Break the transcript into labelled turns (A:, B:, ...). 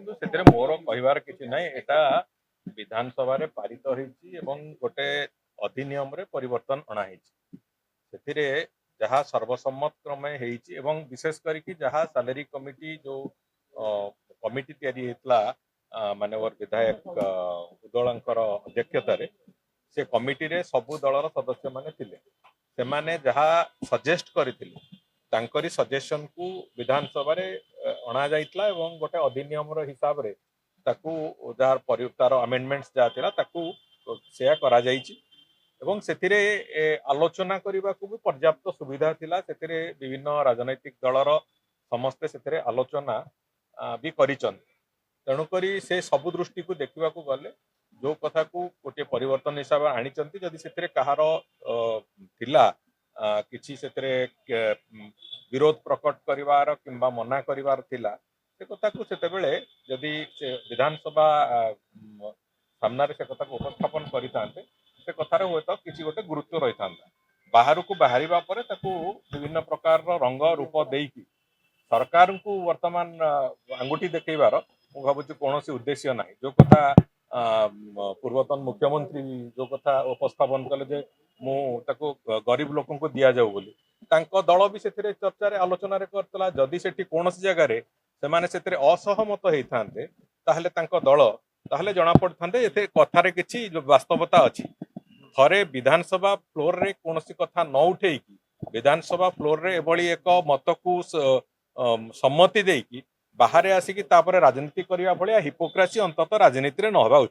A: देखो से मोर कहबार किसी ना एटा विधानसभा रे पारित होईची एवं गोटे अधिनियम रे परिवर्तन अणाई जहाँ सर्वसम्मत क्रमे होईची एवं विशेष करके जहाँ सैलरी कमिटी जो कमिटी तैयारी हेतला मानवर विधायक उदलंकर अध्यक्षतार से कमिटी रे सबु दलर सदस्य माने थिले से माने जहाँ सजेस्ट करथिले तांकरी सजेशन को विधानसभा रे अणा जाइतला एवं गोटे अधिनियम रो हिसाब रे ताकू जार तार अमेंडमेंट्स जहाँ थिला ताकू सेया करा जाइची एवं सेथिरे आलोचना करने को भी पर्याप्त सुविधा थिला सेथिरे विभिन्न राजनैतिक दलर समस्ते सेथिरे आलोचना भी करिचन तेणुकरी से सबु दृष्टि को देखा गले जो कथा को गोटे परिवर्तन हिसाब से आनीचंती जदि सेथिरे कहार थिला किछि सेथिरे विरोध प्रकट करिवार किंबा मना करिवार थिला से कथा को सेतेबेले जदि से विधानसभा सामने से कथा को उपस्थापन करितांते से कथार हुए तो किसी गोटे गुरुत्व रही था बाहर को बाहर विभिन्न प्रकार रंग रूप देकी सरकार को वर्तमान आंगुठी देखबार मु भावुँ कौन उद्देश्य ना जो कथा पूर्वतन मुख्यमंत्री जो कथा उपस्थापन कले जे मुझे गरीब लोक को दि जाऊ बोली दल भी से चर्चा आलोचन करता जदि से कौन जगार से असहमत होता दल ताहले जना पड़ता ये कथार किसी वास्तवता अच्छी थरे विधानसभा फ्लोर रे कौन कथा न उठे विधानसभा फ्लोर रे एभली एक मत को सम्मति देकी बाहर आसिकी राजनीति करने भाया हिपोक्रासी अंततः राजनीति में न होगा उचित।